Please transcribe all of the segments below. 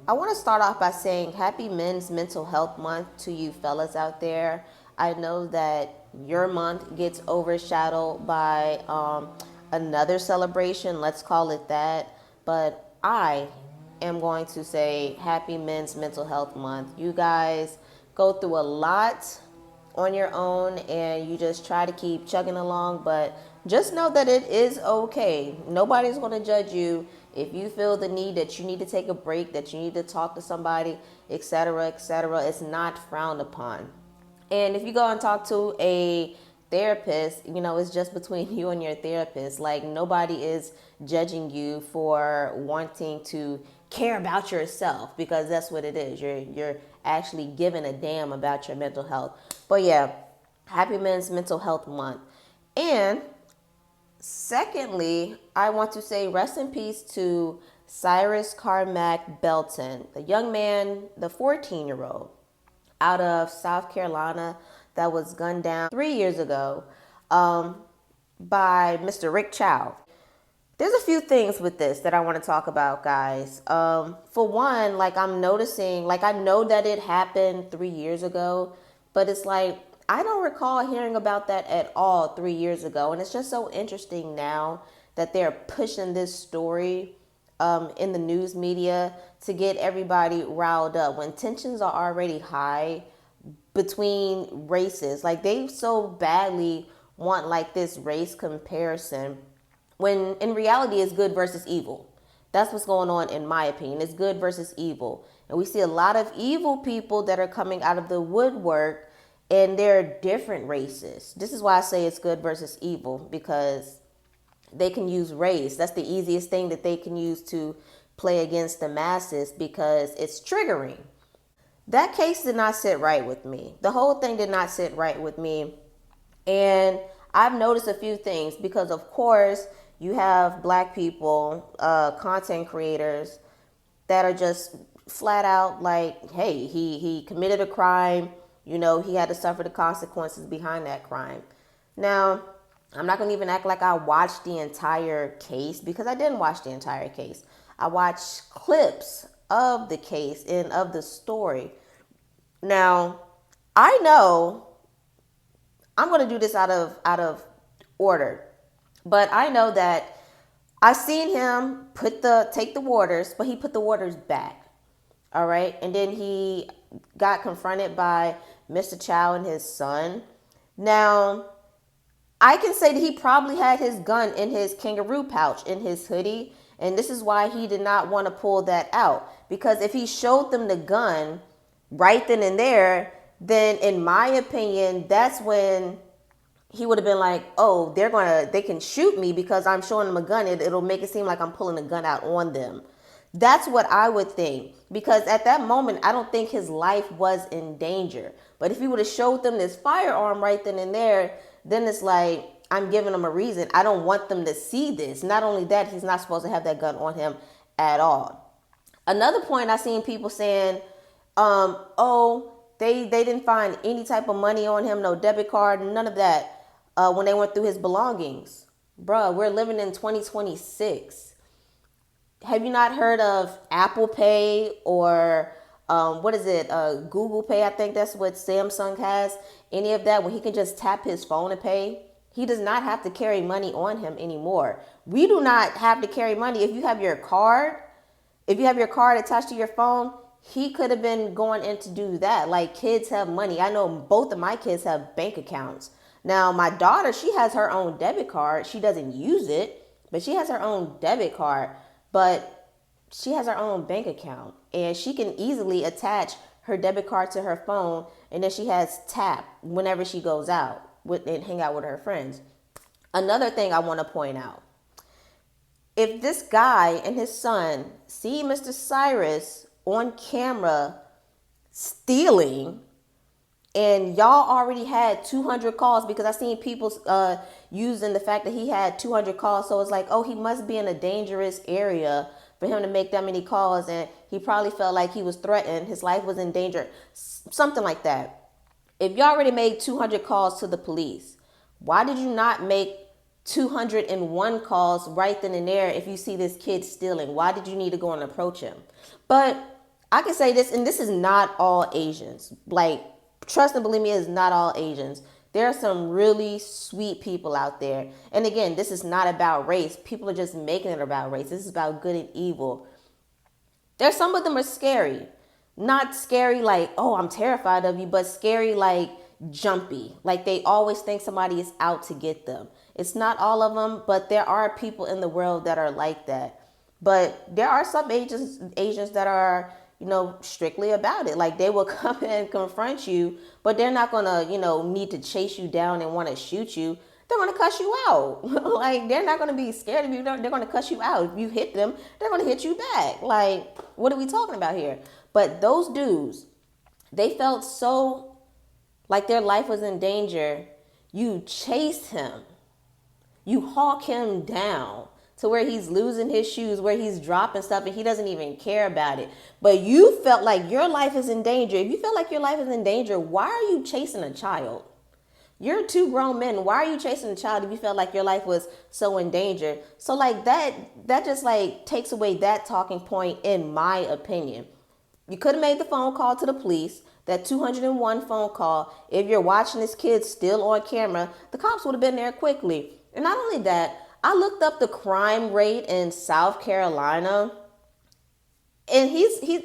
I want to start off by saying happy Men's Mental Health Month to you fellas out there. I know that your month gets overshadowed by another celebration, let's call it that, but I am going to say happy Men's Mental Health Month. You guys go through a lot on your own and you just try to keep chugging along, but just know that it is okay. Nobody's going to judge you if you feel the need that you need to take a break, that you need to talk to somebody, etc., etc. It's not frowned upon. And if you go and talk to a therapist, it's just between you and your therapist. Like, nobody is judging you for wanting to care about yourself, because that's what it is. You're actually giving a damn about your mental health. But yeah, happy Men's Mental Health Month. And secondly, I want to say rest in peace to Cyrus Carmack Belton, the young man, the 14-year-old out of South Carolina that was gunned down 3 years ago by Mr. Rick Chow. There's a few things with this that I want to talk about, guys. For one, like, I'm noticing, like, I know that it happened 3 years ago, but it's like, I don't recall hearing about that at all 3 years ago. And it's just so interesting now that they're pushing this story in the news media to get everybody riled up when tensions are already high between races. Like, they so badly want like this race comparison when in reality it's good versus evil. That's what's going on, in my opinion. It's good versus evil. And we see a lot of evil people that are coming out of the woodwork, and they're different races. This is why I say it's good versus evil, because they can use race. That's the easiest thing that they can use to play against the masses, because it's triggering. That case did not sit right with me. The whole thing did not sit right with me. And I've noticed a few things, because of course you have black people, content creators, that are just flat out like, hey, he committed a crime. He had to suffer the consequences behind that crime. Now, I'm not going to even act like I watched the entire case, because I didn't watch the entire case. I watched clips of the case and of the story. Now, I know I'm going to do this out of order, but I know that I've seen him take the waters, but he put the waters back. All right. And then he got confronted by Mr. Chow and his son. Now, I can say that he probably had his gun in his kangaroo pouch in his hoodie. And this is why he did not want to pull that out. Because if he showed them the gun right then and there, then in my opinion, that's when he would have been like, oh, they can shoot me because I'm showing them a gun. It'll make it seem like I'm pulling a gun out on them. That's what I would think, because at that moment, I don't think his life was in danger. But if he would have showed them this firearm right then and there, then it's like, I'm giving them a reason. I don't want them to see this. Not only that, he's not supposed to have that gun on him at all. Another point, I seen people saying, oh, they didn't find any type of money on him, no debit card, none of that, when they went through his belongings. Bruh, we're living in 2026. Have you not heard of Apple Pay or what is it? Google Pay? I think that's what Samsung has. Any of that, when he can just tap his phone and pay. He does not have to carry money on him anymore. We do not have to carry money. If you have your card attached to your phone, he could have been going in to do that. Like, kids have money. I know both of my kids have bank accounts. Now, my daughter, she has her own debit card. She doesn't use it, but she has her own debit card. But she has her own bank account, and she can easily attach her debit card to her phone, and then she has tap whenever she goes out and hang out with her friends. Another thing I want to point out, if this guy and his son see Mr. Cyrus on camera stealing, and y'all already had 200 calls, because I seen people using the fact that he had 200 calls. So it's like, oh, he must be in a dangerous area for him to make that many calls. And he probably felt like he was threatened. His life was in danger. Something like that. If you already made 200 calls to the police, why did you not make 201 calls right then and there if you see this kid stealing? Why did you need to go and approach him? But I can say this, and this is not all Asians. Like, trust and believe me, it is not all Asians. There are some really sweet people out there. And again, this is not about race. People are just making it about race. This is about good and evil. There's some of them are scary. Not scary like, oh, I'm terrified of you, but scary like jumpy. Like they always think somebody is out to get them. It's not all of them, but there are people in the world that are like that. But there are some Asians that are, strictly about it. Like they will come and confront you, but they're not gonna, need to chase you down and want to shoot you. They're gonna cuss you out. Like they're not gonna be scared of you. They're gonna cuss you out. If you hit them, they're gonna hit you back. Like, what are we talking about here? But those dudes, they felt so like their life was in danger. You chase him. You hawk him down to where he's losing his shoes, where he's dropping stuff and he doesn't even care about it. But you felt like your life is in danger. If you feel like your life is in danger, why are you chasing a child? You're two grown men. Why are you chasing a child if you felt like your life was so in danger? So like that just like takes away that talking point in my opinion. You could have made the phone call to the police, that 201 phone call. If you're watching this kid still on camera, the cops would have been there quickly. And not only that, I looked up the crime rate in South Carolina, and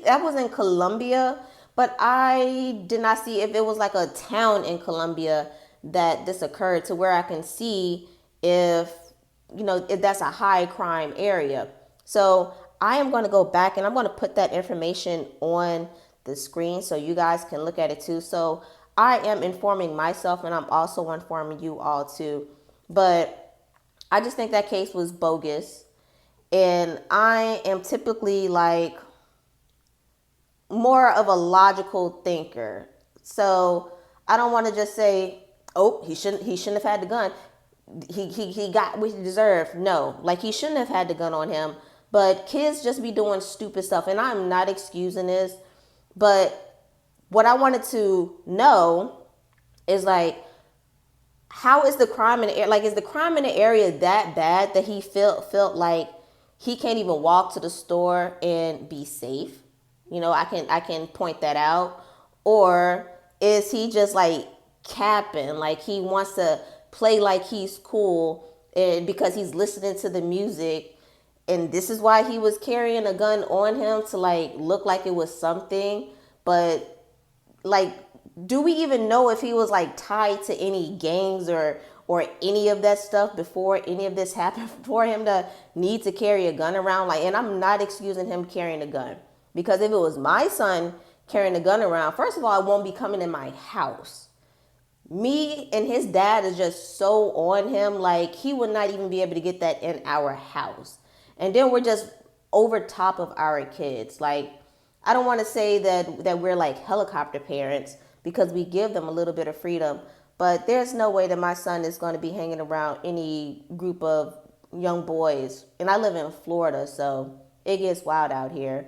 that was in Columbia, but I did not see if it was like a town in Columbia that this occurred to where I can see if that's a high crime area. So I am going to go back and I'm going to put that information on the screen so you guys can look at it too. So I am informing myself and I'm also informing you all too. But I just think that case was bogus. And I am typically like more of a logical thinker. So I don't want to just say, oh, he shouldn't have had the gun. He got what he deserved. No, like he shouldn't have had the gun on him. But kids just be doing stupid stuff. And I'm not excusing this. But what I wanted to know is like, how is the crime in the area? Like, is the crime in the area that bad that he felt like he can't even walk to the store and be safe? I can point that out. Or is he just like capping? Like he wants to play like he's cool and because he's listening to the music, and this is why he was carrying a gun on him to like look like it was something. But like, do we even know if he was like tied to any gangs or any of that stuff before any of this happened for him to need to carry a gun around? Like, and I'm not excusing him carrying a gun, because if it was my son carrying a gun around, first of all, it won't be coming in my house. Me and his dad is just so on him, like he would not even be able to get that in our house. And then we're just over top of our kids. Like, I don't want to say that we're like helicopter parents, because we give them a little bit of freedom. But there's no way that my son is going to be hanging around any group of young boys. And I live in Florida, so it gets wild out here.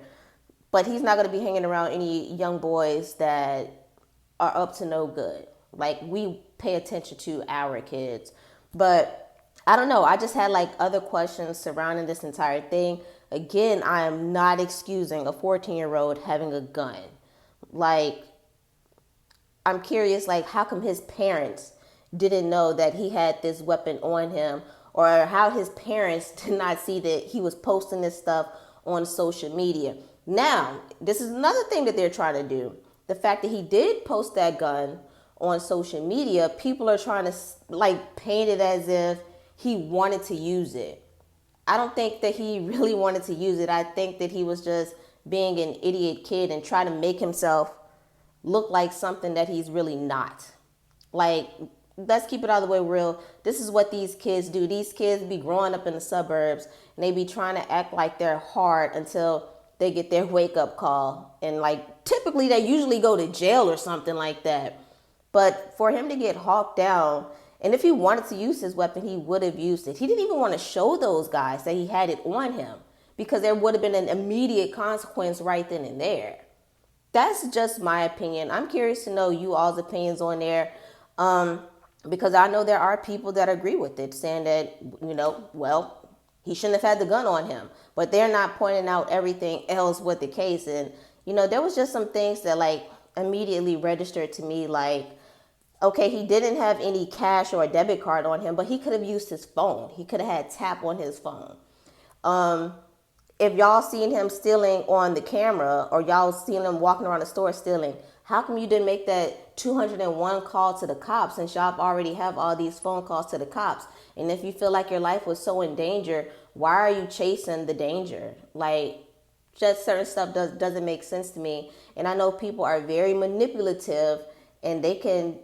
But he's not going to be hanging around any young boys that are up to no good. Like, we pay attention to our kids. But I don't know. I just had like other questions surrounding this entire thing. Again, I am not excusing a 14-year-old having a gun. Like, I'm curious, like, how come his parents didn't know that he had this weapon on him, or how his parents did not see that he was posting this stuff on social media. Now, this is another thing that they're trying to do. The fact that he did post that gun on social media, people are trying to like paint it as if he wanted to use it. I don't think that he really wanted to use it. I think that he was just being an idiot kid and trying to make himself look like something that he's really not. Like, let's keep it all the way real. This is what these kids do. These kids be growing up in the suburbs and they be trying to act like they're hard until they get their wake up call. And like, typically they usually go to jail or something like that. But for him to get hawked down, and if he wanted to use his weapon, he would have used it. He didn't even want to show those guys that he had it on him, because there would have been an immediate consequence right then and there. That's just my opinion. I'm curious to know you all's opinions on there, because I know there are people that agree with it, saying that, he shouldn't have had the gun on him. But they're not pointing out everything else with the case. And there was just some things that like immediately registered to me, like, okay, he didn't have any cash or a debit card on him, but he could have used his phone. He could have had tap on his phone. If y'all seen him stealing on the camera, or y'all seen him walking around the store stealing, how come you didn't make that 201 call to the cops, since y'all already have all these phone calls to the cops? And if you feel like your life was so in danger, why are you chasing the danger? Like, just certain stuff doesn't make sense to me. And I know people are very manipulative, and they can,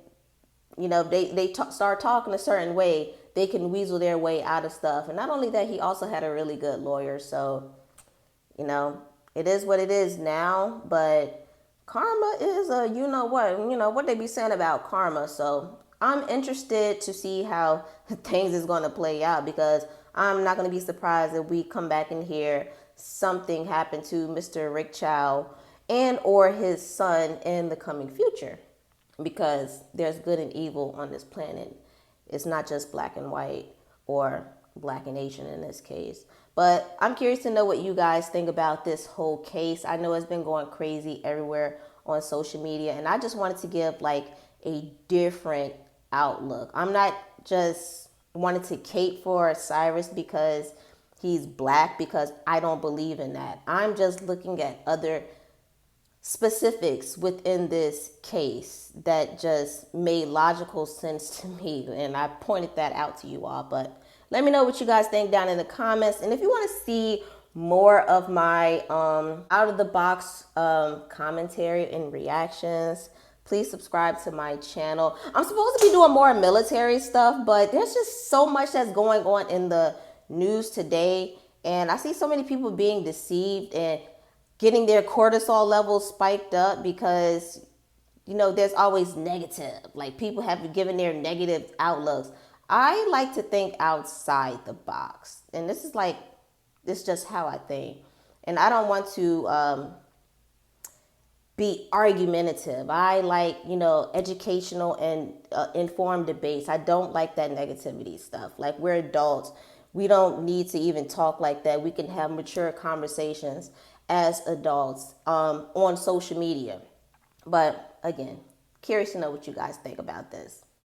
start talking a certain way, they can weasel their way out of stuff. And not only that, he also had a really good lawyer. So, it is what it is now. But karma is what they be saying about karma. So I'm interested to see how things is going to play out, because I'm not going to be surprised if we come back in here something happened to Mr. Rick Chow and or his son in the coming future, because there's good and evil on this planet. It's not just black and white, or black and Asian in this case. But I'm curious to know what you guys think about this whole case. I know it's been going crazy everywhere on social media, and I just wanted to give like a different outlook. I'm not just wanted to cape for Cyrus because he's black, because I don't believe in that. I'm just looking at other specifics within this case that just made logical sense to me, and I pointed that out to you all. But let me know what you guys think down in the comments, and if you want to see more of my out of the box commentary and reactions, please subscribe to my channel. I'm supposed to be doing more military stuff, but there's just so much that's going on in the news today, and I see so many people being deceived and getting their cortisol levels spiked up, because there's always negative, like people have given their negative outlooks. I like to think outside the box, and this is just how I think. And I don't want to be argumentative. I like, educational and informed debates. I don't like that negativity stuff. Like, we're adults. We don't need to even talk like that. We can have mature conversations as adults on social media. But again, curious to know what you guys think about this.